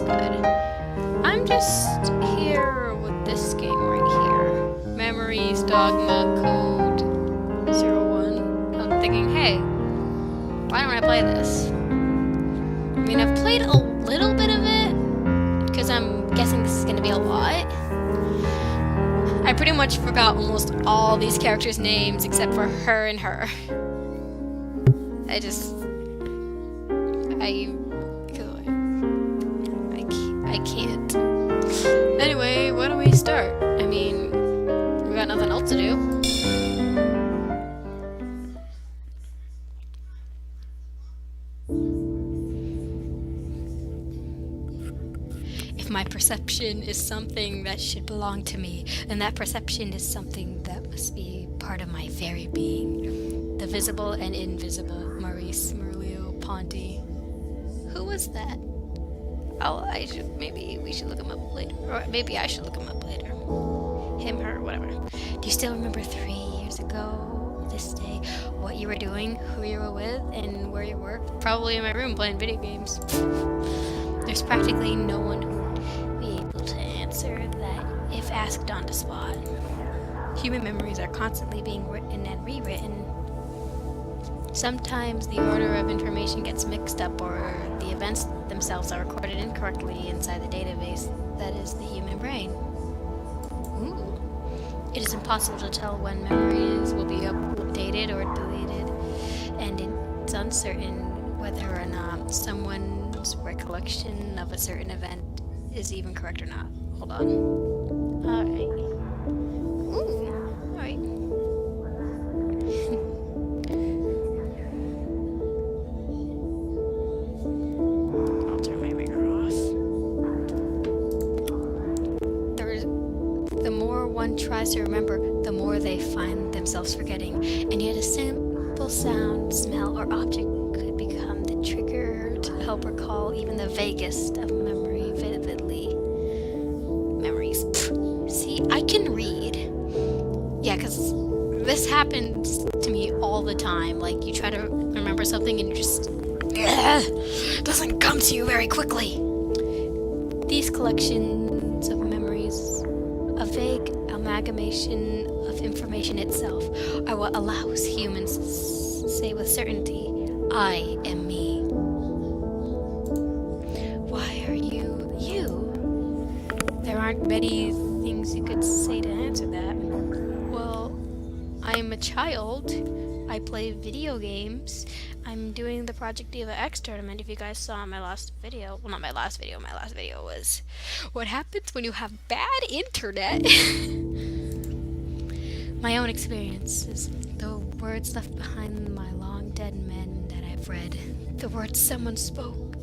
good. I'm just here with this game right here. Memories, Dogma, Code 01. I'm thinking, hey, why don't I play this? I mean, I've played a little bit of it, because I'm guessing this is going to be a lot. I pretty much forgot almost all these characters' names except for her and her. I can't. Anyway, why don't we start? I mean, we got nothing else to do. If my perception is something that should belong to me, then that perception is something that must be part of my very being. The visible and invisible, Maurice Merleau-Ponty. Who was that? Oh, maybe we should look him up later. Or maybe I should look him up later. Him, her, whatever. Do you still remember 3 years ago, this day, what you were doing, who you were with, and where you were? Probably in my room playing video games. There's practically no one who would be able to answer that if asked on the spot. Human memories are constantly being written and rewritten. Sometimes the order of information gets mixed up, or the events themselves are recorded incorrectly inside the database that is the human brain. Ooh. It is impossible to tell when memories will be updated or deleted, and it's uncertain whether or not someone's recollection of a certain event is even correct or not. Hold on. Alright. Ooh, alright. I'll turn my ringer off. The more one tries to remember, the more they find themselves forgetting, and yet a simple sound, smell, or object could become the trigger to help recall even the vaguest of memory vividly. Memories. Pfft. See, I can read. Yeah, because this happens to me all the time. Like, you try to remember something and you just... doesn't come to you very quickly. These collections of memories, a vague amalgamation of information itself, are what allows humans to say with certainty, I am me. Why are you you? There aren't many things you could say to answer that. Well, I'm a child. I play video games. I'm doing the Project Diva X tournament. If you guys saw my last video, well, not my last video, my last video was what happens when you have bad internet. My own experiences, the words left behind my long dead men that I've read, the words someone spoke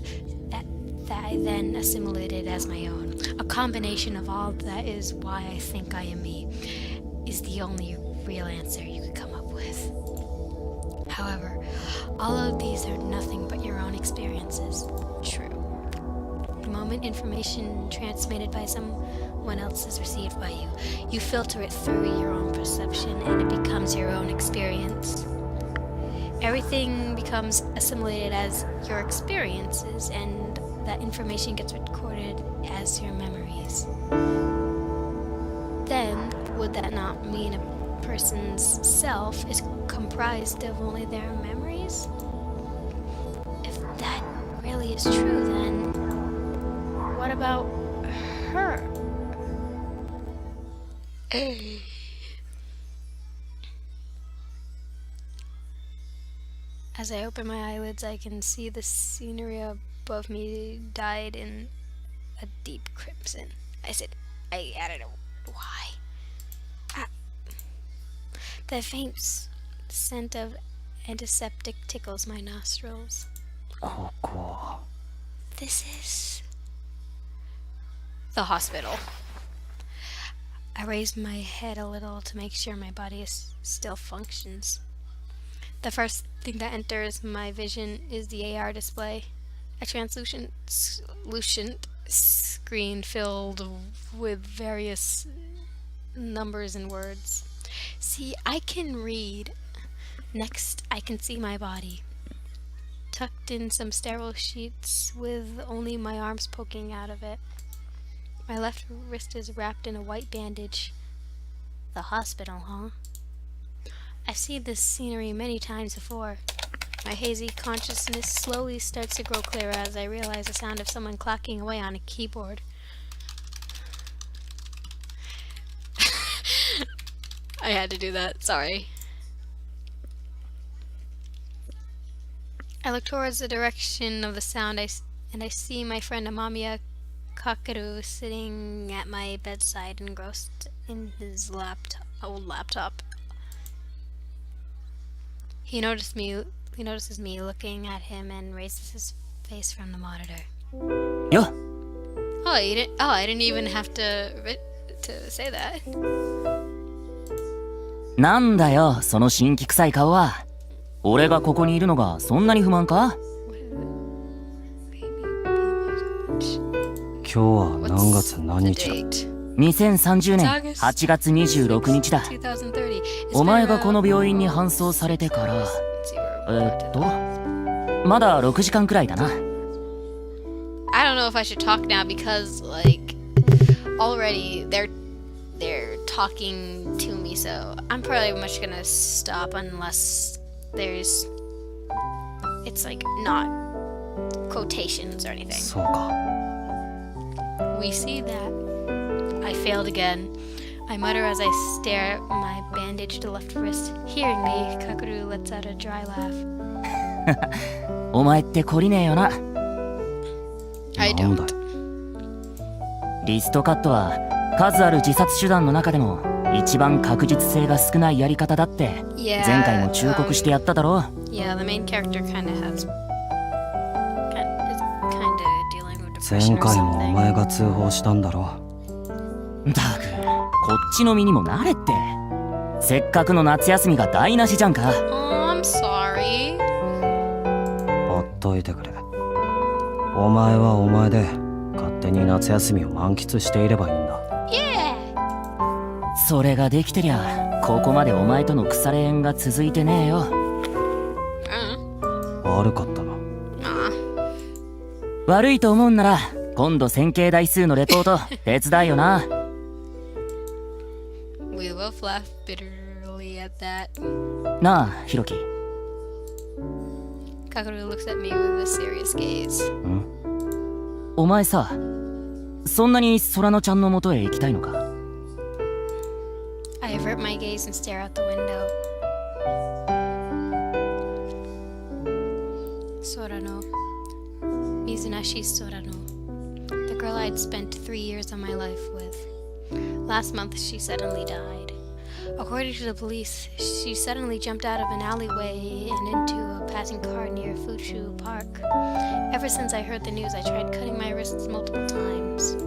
that I then assimilated as my own. A combination of all that is why I think I am me is the only real answer you could come up with. However, all of these are nothing but your own experiences. True. The moment information transmitted by someone else is received by you, you filter it through your own perception and it becomes your own experience. Everything becomes assimilated as your experiences, and that information gets recorded as your memories. Then, would that not mean a person's self is comprised of only their memories? If that really is true, then what about her? As I open my eyelids, I can see the scenery above me dyed in a deep crimson. I added a Y. The faint scent of antiseptic tickles my nostrils. Oh, cool. This is the hospital. I raise my head a little to make sure my body still functions. The first thing that enters my vision is the AR display, a translucent screen filled with various numbers and words. See, I can read. Next, I can see my body. tucked in some sterile sheets with only my arms poking out of it. My left wrist is wrapped in a white bandage. The hospital, huh? I've seen this scenery many times before. My hazy consciousness slowly starts to grow clearer as I realize the sound of someone clacking away on a keyboard. I had to do that, sorry. I look towards the direction of the sound and I see my friend Amamiya Kakeru sitting at my bedside engrossed in his old laptop. He notices me looking at him and raises his face from the monitor. Yo. I didn't even have to say that. なんだよ、その新規臭い顔は。俺がここにいるのがそんなに不満か？今日は何月何日だ？ 2030年8月26日だ。お前がこの病院に搬送されてから、まだ6時間くらいだな。I don't know if I should talk now because like already they're talking to me, so I'm probably much gonna stop unless it's like not quotations or anything. そうか。We see that. I failed again. I mutter as I stare at my bandaged left wrist. Hearing me, Kakeru lets out a dry laugh. お前って懲りねえよな。I don't. リストカットは数ある自殺手段の中でも一番確実性が少ないやり方だって前回も忠告してやっただろ。Yeah, the main character kind of dealing with depression or 前回もお something. 前が通報したんだろ。だく、こっちの身にもなれって。せっかくの夏休みが台無しじゃんか。Oh, I'm sorry. ほっといてくれ。お前はお前で勝手に夏休みを満喫していればいいんだ。Yeah. それができてりゃここまでお前との腐れ縁が続いてねえよ。悪かったな。悪いと思うんなら今度線形代数のレポート手伝いよな。We both laugh bitterly at that. なあ、ひろき。Kakeru looks at me with a serious gaze. お前さ、そんなに空野ちゃんの元へ行きたいのか？ I avert my gaze and stare out the window. Sorano. Mizunashi Sorano. The girl I'd spent 3 years of my life with. Last month, she suddenly died. According to the police, she suddenly jumped out of an alleyway and into a passing car near Fushu Park. Ever since I heard the news, I tried cutting my wrists multiple times.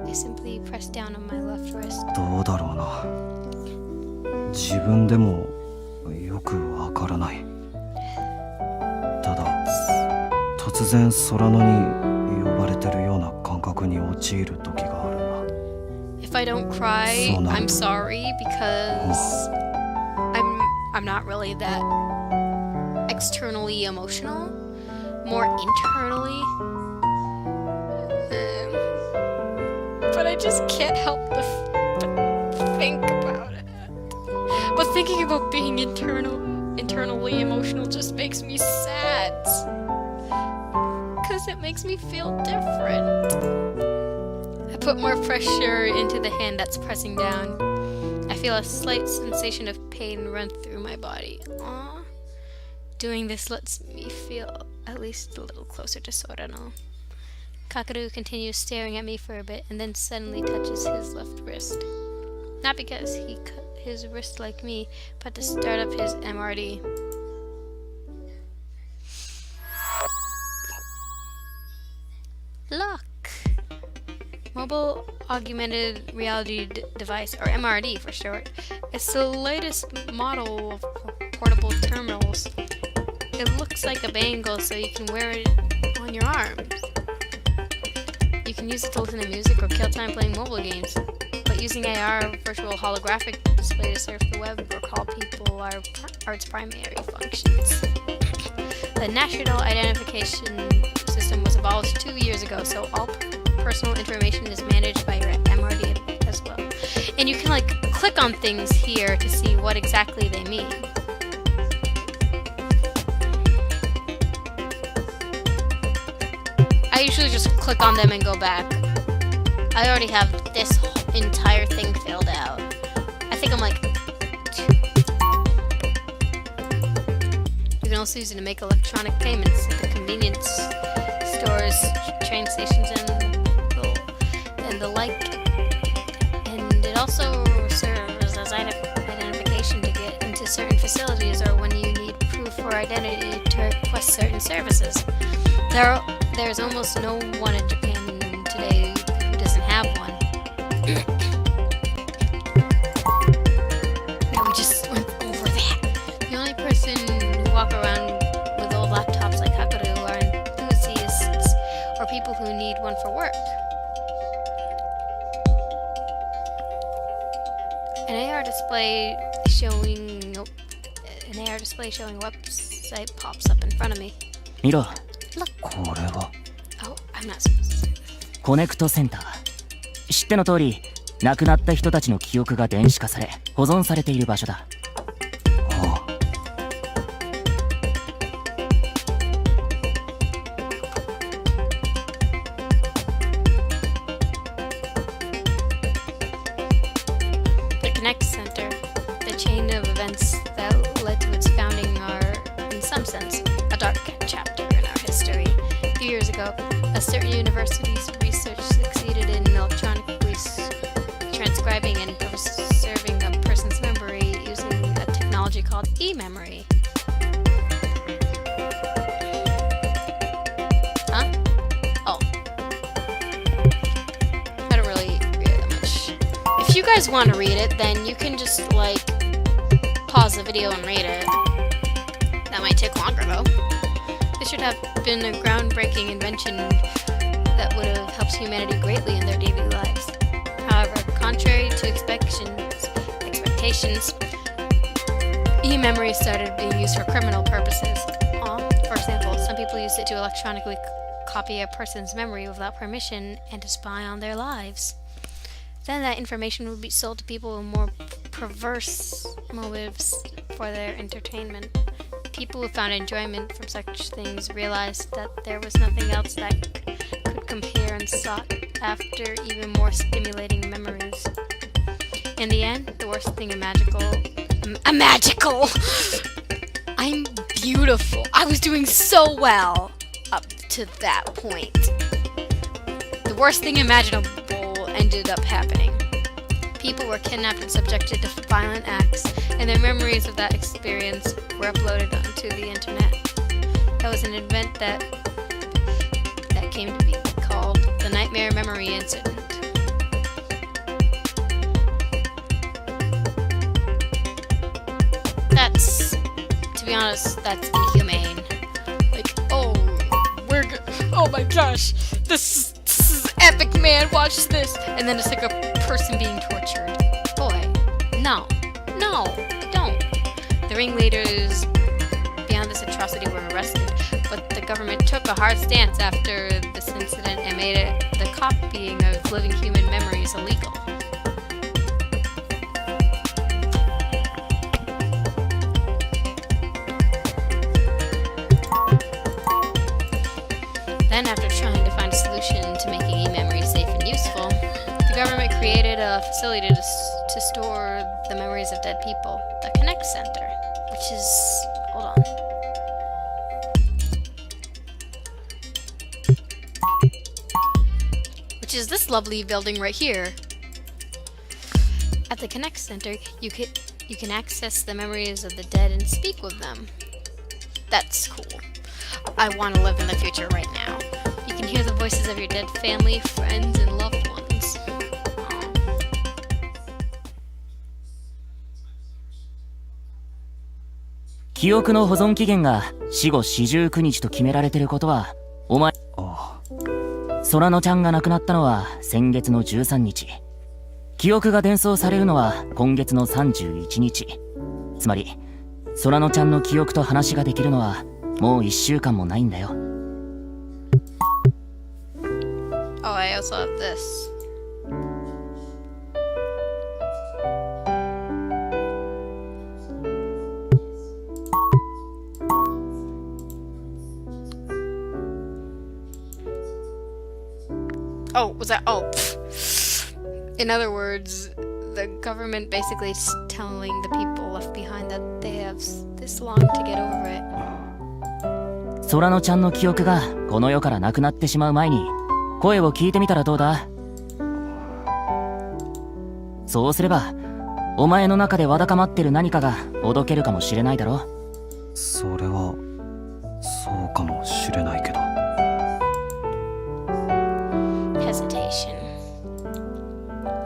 I simply pressed down on my left wrist. どうだろうな。自分でもよくわからない。ただ突然空野に呼ばれてるような感覚に陥る時があるな。 If I don't cry, I'm sorry because I'm not really that externally emotional, more internally. But I just can't help but think about it. But thinking about being internally emotional just makes me sad. Because it makes me feel different. I put more pressure into the hand that's pressing down. I feel a slight sensation of pain run through my body. Aww. Doing this lets me feel at least a little closer to Sorano. Kakeru continues staring at me for a bit and then suddenly touches his left wrist. Not because he cut his wrist like me, but to start up his MRD. Look! Mobile Augmented Reality Device, or MRD for short. It's the latest model of portable terminals. It looks like a bangle so you can wear it on your arms. You can use it to listen to music or kill time playing mobile games, but using AR virtual holographic display to surf the web or call people are its primary functions. The National Identification System was abolished 2 years ago, so all personal information is managed by your MRD as well. And you can like click on things here to see what exactly they mean. I usually just click on them and go back. I already have this entire thing filled out. I think I'm like... You can also use it to make electronic payments at the convenience stores, train stations, and the like. And it also serves as identification to get into certain facilities or when you need proof or identity to request certain services. There's almost no one in Japan today who doesn't have one. Yeah, we just went over that. The only person who walk around with old laptops like Hakaru are enthusiasts or people who need one for work. An AR display showing a website pops up in front of me. 見ろ。これは Oh, I'm not supposed to say that. コネクトセンター。知っての通り、亡くなった人たちの記憶が電子化され、保存されている場所だ。ああ The Connect Center, the chain of events that led to its founding are, in some sense, a dark chapter in our history. A few years ago, a certain university's research succeeded in electronically transcribing and preserving a person's memory using a technology called e-memory. Huh? Oh. I don't really read it that much. If you guys want to read it, then you can just, like, pause the video and read it. That might take longer, though. This should have been a groundbreaking invention that would have helped humanity greatly in their daily lives. However, contrary to expectations, e-memory started being used for criminal purposes. For example, some people used it to electronically copy a person's memory without permission and to spy on their lives. Then that information would be sold to people with more perverse motives for their entertainment. People who found enjoyment from such things realized that there was nothing else that could compare and sought after even more stimulating memories. In the end, the worst thing magical... I'm beautiful. I was doing so well up to that point. The worst thing imaginable ended up happening. People were kidnapped and subjected to violent acts, and their memories of that experience were uploaded onto the internet. That was an event that came to be called the Nightmare Memory Incident. That's, to be honest, that's inhumane. Like, oh my gosh, this is epic, man, watch this! And then it's like a person being tortured. Boy, no, don't. The ringleaders beyond this atrocity were arrested, but the government took a hard stance after this incident and made the copying of living human memories illegal. Then, after trying to find a solution to making e-memory safe and useful, the government created a facility to store the memories of dead people, the Connect Center, which is... hold on. Which is this lovely building right here. At the Connect Center, you can access the memories of the dead and speak with them. That's cool. I want to live in the future right now. You can hear the voices of your dead family, friends, and loved ones. Aww. 記憶の保存期限が死後49日と決められてることはお前ああ空野ちゃんが亡くなったのは先月の13日記憶が伝送されるのは今月の31日。つまり、空野ちゃんの記憶と話ができるのはもう1週間もないんだよ。Oh, I also have this. Oh, was that? Oh. In other words, the government basically is telling the people left behind that they have this long to get over it. 空野ちゃんの記憶がこの世からなくなってしまう前に声を聞いてみたらどうだ？そうすればお前の中でわだかまってる何かがほどけるかもしれないだろ。それはそうかもしれないけど。Hesitation.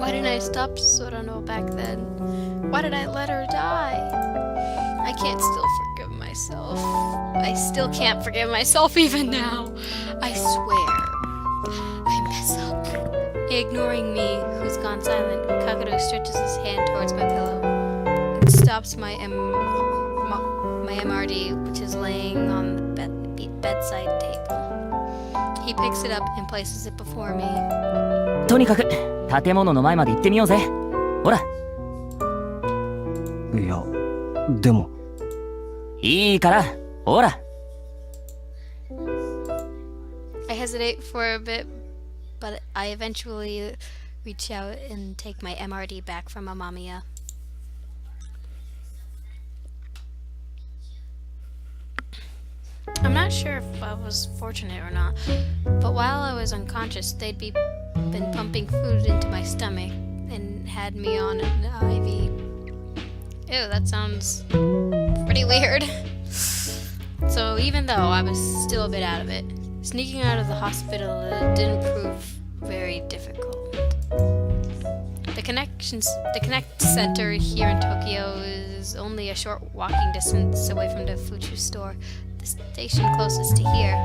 Why didn't I stop Sorano back then? Why did I let her die? I can't still forgive myself. I still can't forgive myself even now. I swear. I mess up. Ignoring me, who's gone silent, Kakaru stretches his hand towards my pillow and stops my MRD, which is laying on the bedside table. He picks it up and places it before me. とにかく建物の前まで行ってみようぜ。ほら。いや、でも。いいから、ほら。I hesitate for a bit, but I eventually reach out and take my MRD back from Amamiya. I'm not sure if I was fortunate or not, but while I was unconscious, they'd been pumping food into my stomach and had me on an IV. Ew, that sounds pretty weird. So even though I was still a bit out of it, sneaking out of the hospital didn't prove very difficult. The Connect Center here in Tokyo is only a short walking distance away from the Fuchu store, the station closest to here.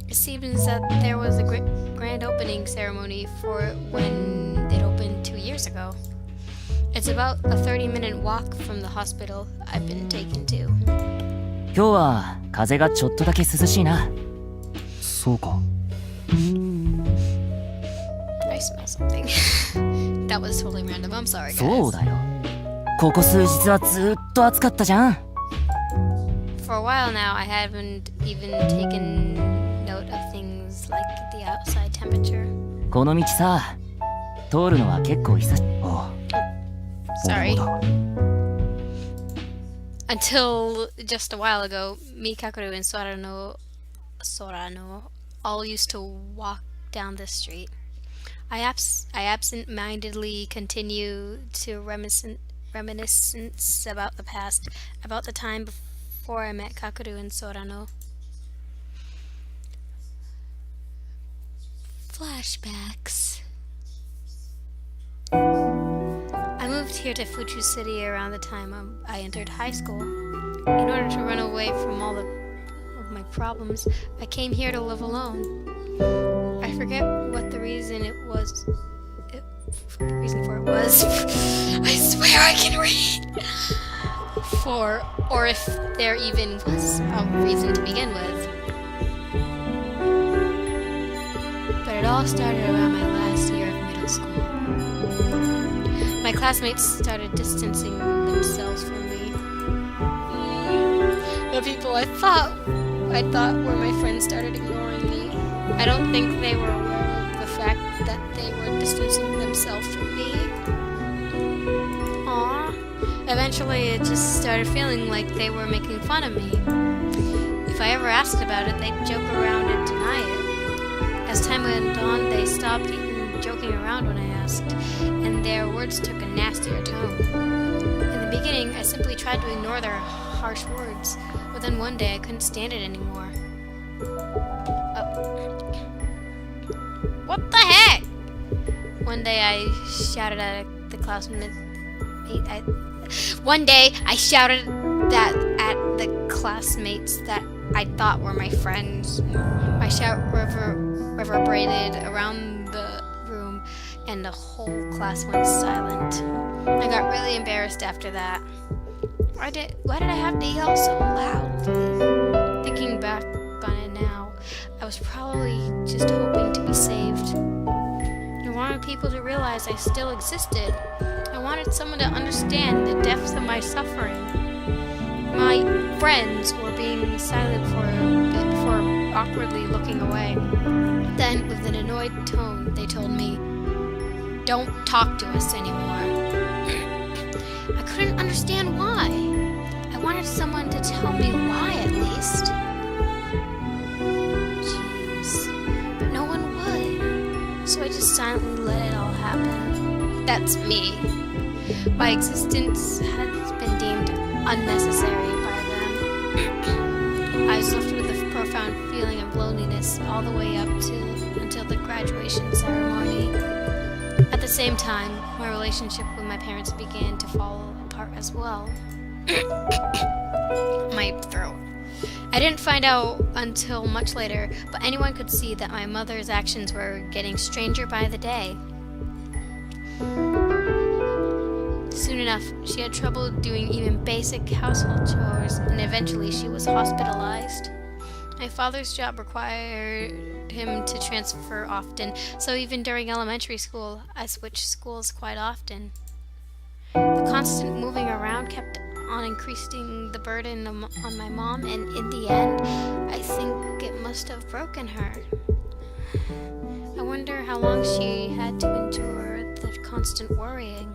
It seems that there was a grand opening ceremony for it when it opened 2 years ago. It's about a 30-minute walk from the hospital I've been taken to. 今日は風がちょっとだけ涼しいな。そうか。I smell something. That was totally random. I'm sorry, guys. そうだよ。ここ数日はずっと暑かったじゃん。For a while now, I haven't even taken note of things like the outside temperature. この道さ、通るのは結構久しぶり。ああ。 Sorry. 俺もだ。 Until just a while ago, me, Kakaru, and Sorano all used to walk down this street. I absent-mindedly continue to reminiscence about the past, about the time before I met Kakaru and Sorano. Flashbacks. I moved here to Fuchu City around the time I entered high school. In order to run away from all of my problems, I came here to live alone. I forget what the reason for it was. I swear I can read! Or if there even was a reason to begin with. But it all started around my last year of middle school. My classmates started distancing themselves from me. The people I thought were my friends started ignoring me. I don't think they were aware of the fact that they were distancing themselves from me. Aww. Eventually, it just started feeling like they were making fun of me. If I ever asked about it, they'd joke around and deny it. As time went on, they stopped even joking around when I asked, and their words took a nastier tone. In the beginning, I simply tried to ignore their harsh words, but then one day I couldn't stand it anymore. What the heck? One day I shouted at the classmates that I thought were my friends. My shout reverberated around the room, and the whole class went silent. I got really embarrassed after that. Why did I have to yell so loudly? Thinking back on it now, I was probably just hoping to be saved. I wanted people to realize I still existed. I wanted someone to understand the depths of my suffering. My friends were being silent for a bit before awkwardly looking away. Then, with an annoyed tone, they told me, "Don't talk to us anymore." I couldn't understand why. I wanted someone to tell me why, at least. Jeez. But no one would. So I just silently let it all happen. That's me. My existence has been deemed unnecessary by them. I was left with a profound feeling of loneliness all the way up until the graduation ceremony. At the same time, my relationship with my parents began to fall apart as well. My throat. I didn't find out until much later, but anyone could see that my mother's actions were getting stranger by the day. Soon enough, she had trouble doing even basic household chores, and eventually she was hospitalized. My father's job required him to transfer often, so even during elementary school, I switched schools quite often. The constant moving around kept on increasing the burden on my mom, and in the end, I think it must have broken her. I wonder how long she had to endure the constant worrying.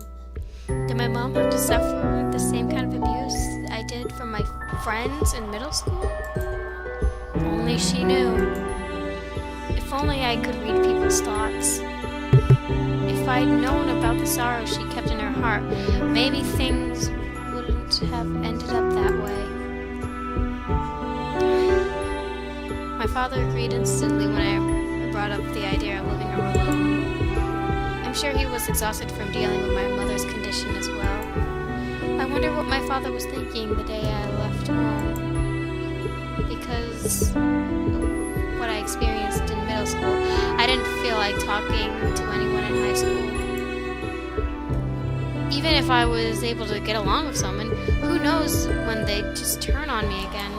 Did my mom have to suffer the same kind of abuse I did from my friends in middle school? Only she knew. If only I could read people's thoughts. If I'd known about the sorrow she kept in her heart, maybe things wouldn't have ended up that way. My father agreed instantly when I brought up the idea of living alone. I'm sure he was exhausted from dealing with my mother's condition as well. I wonder what my father was thinking the day I left home. Because of what I experienced in middle school, I didn't feel like talking to anyone in high school. Even if I was able to get along with someone, who knows when they'd just turn on me again.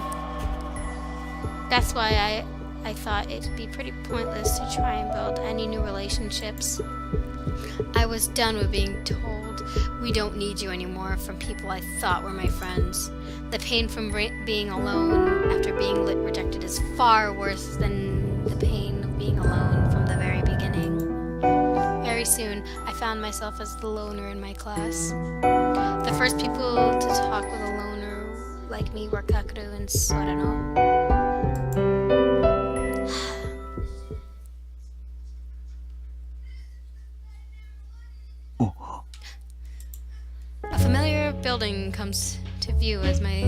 That's why I thought it'd be pretty pointless to try and build any new relationships. I was done with being told, "We don't need you anymore," from people I thought were my friends. The pain from being alone after being rejected is far worse than the pain of being alone from the very beginning. Very soon, I found myself as the loner in my class. The first people to talk with a loner like me were Kakeru and Sorano. A familiar building comes to view as my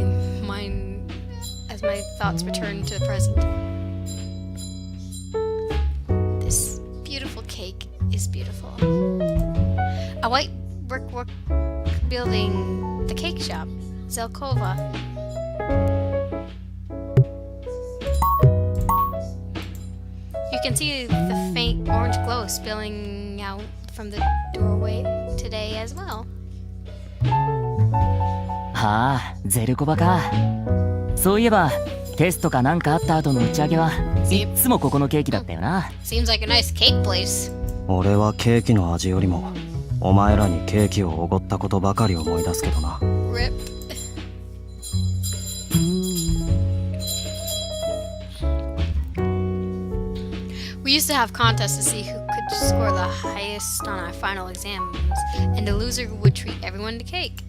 thoughts return to the present. This beautiful cake is beautiful. A white brickwork building, the cake shop, Zelkova. You can see the faint orange glow spilling out from the doorway today as well. はあ、ゼルコバか。そういえばテストかなんかあった後の打ち上げはいっつもここのケーキだったよな。Seems like a nice cake place. 俺はケーキの味よりもお前らにケーキをおごったことばかり思い出すけどな。 Rip. We used to have contests to see who could score the highest on our final exams, and the loser would treat everyone to cake.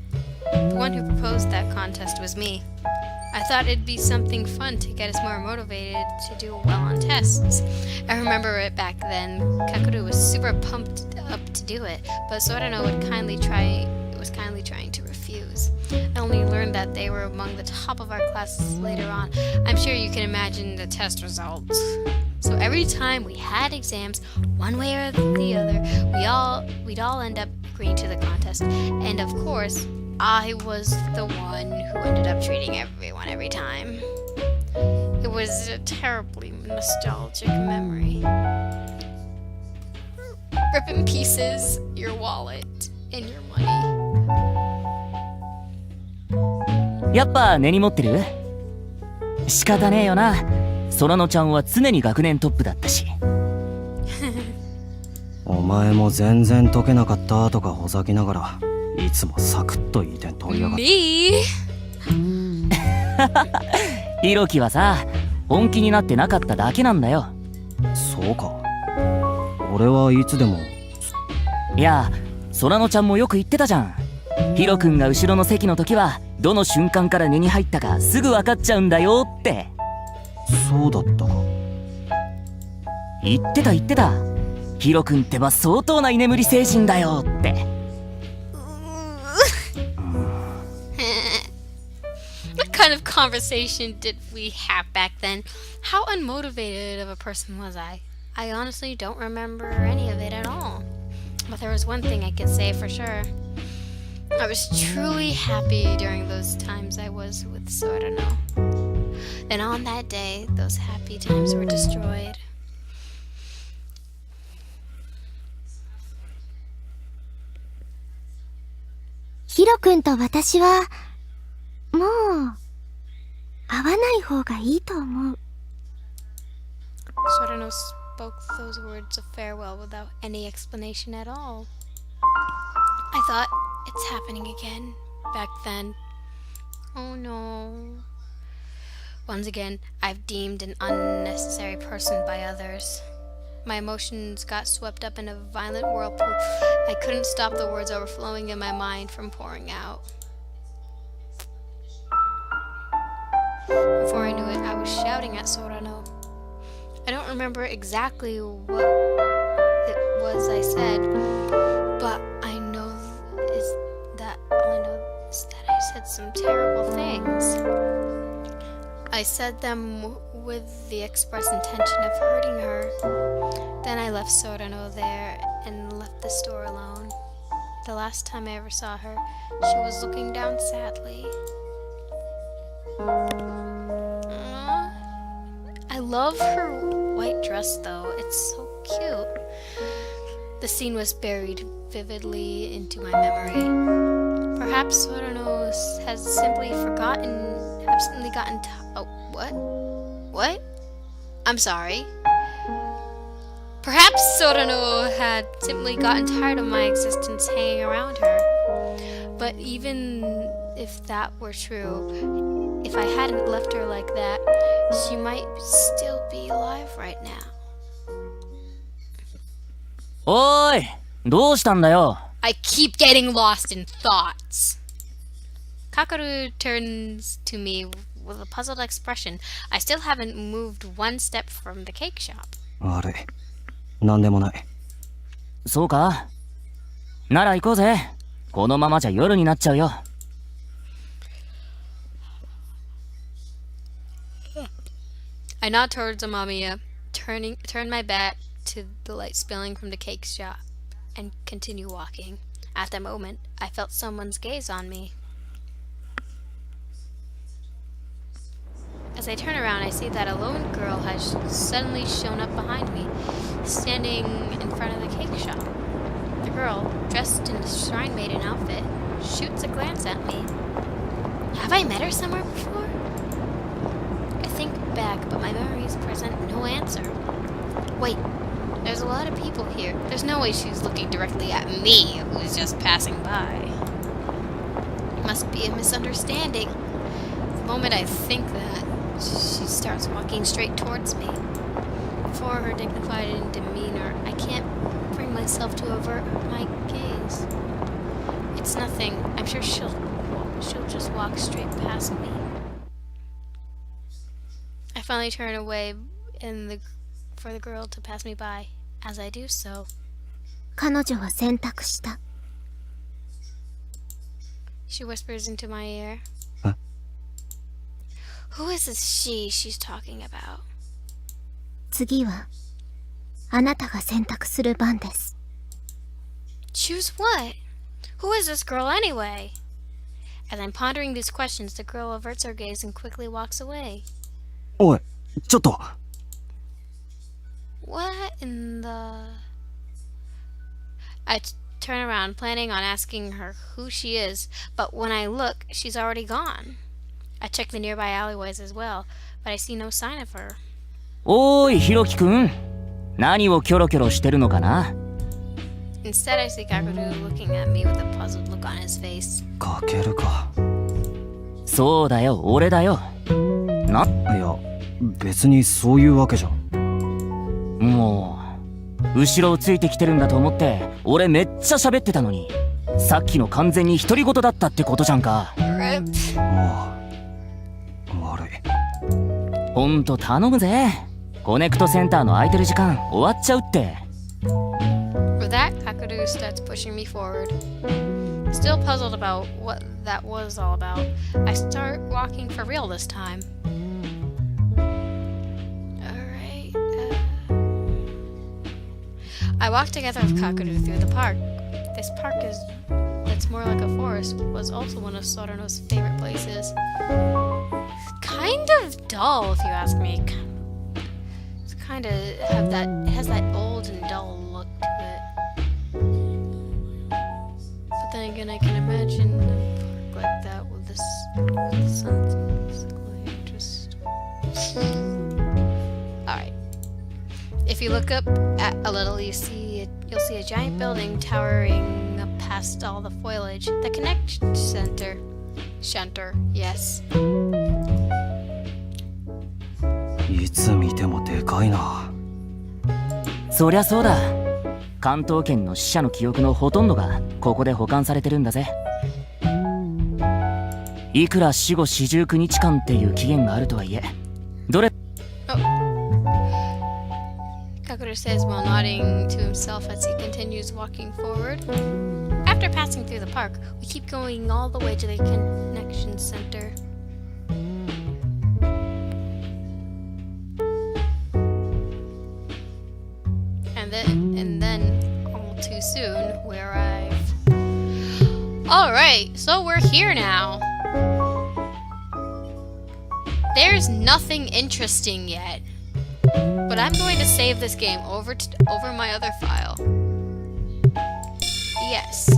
The one who proposed that contest was me. I thought it'd be something fun to get us more motivated to do well on tests. I remember it back then. Kakeru was super pumped up to do it, but Sorano was kindly trying to refuse. I only learned that they were among the top of our classes later on. I'm sure you can imagine the test results. So every time we had exams, one way or the other, we'd all end up agreeing to the contest. And of course, I was the one who ended up treating everyone every time. It was a terribly nostalgic memory. Rip in pieces your wallet and your money. やっぱ根に持ってる？仕方ねえよな。空野ちゃんは常に学年トップだったし。お前も全然解けなかったとかほざきながらいつもサクッといい点取りやがって。ひろきはさ、本気になってなかっただけなんだよ。そうか。俺はいつでも。いや、空野ちゃんもよく言ってたじゃん。ヒロくんが後ろの席の時はどの瞬間から根に入ったかすぐ分かっちゃうんだよって。そうだったか。言ってた言ってた。ヒロくんってば相当な居眠り精神だよって。What kind of conversation did we have back then? How unmotivated of a person was I? I honestly don't remember any of it at all. But there was one thing I could say for sure. I was truly happy during those times I was with Sorano. Then on that day, those happy times were destroyed. ヒロ君と私はもう会わない方がいいと思う。Sorano spoke those words of farewell without any explanation at all. I thought, it's happening again. Back then. Oh no. Once again, I've deemed an unnecessary person by others. My emotions got swept up in a violent whirlpool. I couldn't stop the words overflowing in my mind from pouring out. Before I knew it, I was shouting at Sorano. I don't remember exactly what it was I said, but I know all I know is that I said some terrible things. I said them with the express intention of hurting her. Then I left Sorano there and left the store alone. The last time I ever saw her, she was looking down sadly. I love her white dress though, it's so cute. The scene was buried vividly into my memory. Perhaps Sorano has simply absently gotten oh, what? What? I'm sorry. Perhaps Sorano had simply gotten tired of my existence hanging around her. But even if that were true, if I hadn't left her like that, she might still be alive right now. おーい、どうしたんだよ。I keep getting lost in thoughts. Kakaru turns to me with a puzzled expression. I still haven't moved one step from the cake shop. 悪い。なんでもない。そうか。なら行こうぜ。このままじゃ夜になっちゃうよ。I nod towards Amamiya, turn my back to the light spilling from the cake shop, and continue walking. At that moment, I felt someone's gaze on me. As I turn around, I see that a lone girl has suddenly shown up behind me, standing in front of the cake shop. The girl, dressed in a shrine maiden outfit, shoots a glance at me. Have I met her somewhere before? I think back, but my memories present no answer. Wait, there's a lot of people here. There's no way she's looking directly at me, who's just passing by. It must be a misunderstanding. The moment I think that, she starts walking straight towards me. For her dignified demeanor, I can't bring myself to avert my gaze. It's nothing. I'm sure she'll just walk straight past me. I finally turn away for the girl to pass me by. As I do so, 彼女は選択した。she whispers into my ear. Huh? Who is this she's talking about? 次はあなたが選択する番です。Choose what? Who is this girl anyway? As I'm pondering these questions, the girl averts her gaze and quickly walks away. おい、ちょっと。What in the... turn around, planning on asking her who she is, but when I look, she's already gone. I check the nearby alleyways as well, but I see no sign of her. おーい、ひろきくん。何をキョロキョロしてるのかな？ Instead, I see Kakadu looking at me with a puzzled look on his face. かけるか。そうだよ、俺だよ。いや、別にそういうわけじゃん。もう、後ろをついてきてるんだと思って、俺めっちゃ喋ってたのに、さっきの完全に独り言だったってことじゃんか。ああ、悪い。ほんと頼むぜ。コネクトセンターの空いてる時間終わっちゃうって。For that, Kakadu starts pushing me forward. Still puzzled about what that was all about, I start walking for real this time. Alright. I walk together with Kakadu through the park. This park it's more like a forest, was also one of Sorano's favorite places. Kind of dull, if you ask me. It's kind of it has that old and dull look to it. But then again, I can imagine a park like that with the sun's just. Alright. If you look up at a little, you'll see a giant building towering up past all the foliage. The connection center. Shunter, yes. いつ見てもでかいな。そりゃそうだ。関東圏の死者の記憶のほとんどがここで保管されてるんだぜ。いくら死後四十九日間っていう期限があるとはいえ、どれKakadu says while nodding to himself as he continues walking forward. After passing through the park, we keep going all the way to the connection center. And then, all too soon, we arrive. Alright, so we're here now. There's nothing interesting yet. But I'm going to save this game over my other file. Yes.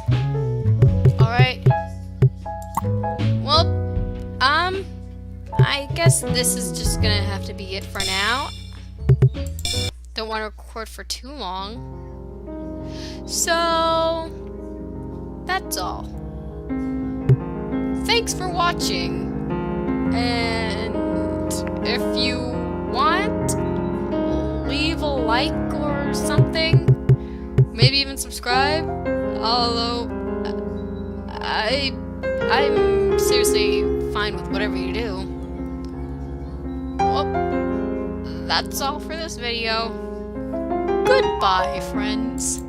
Alright. Well, I guess this is just gonna have to be it for now. Don't want to record for too long. So, that's all. Thanks for watching. And if you want, leave a like or something. Maybe even subscribe. Although, I'm seriously fine with whatever you do. Well, that's all for this video. Goodbye, friends.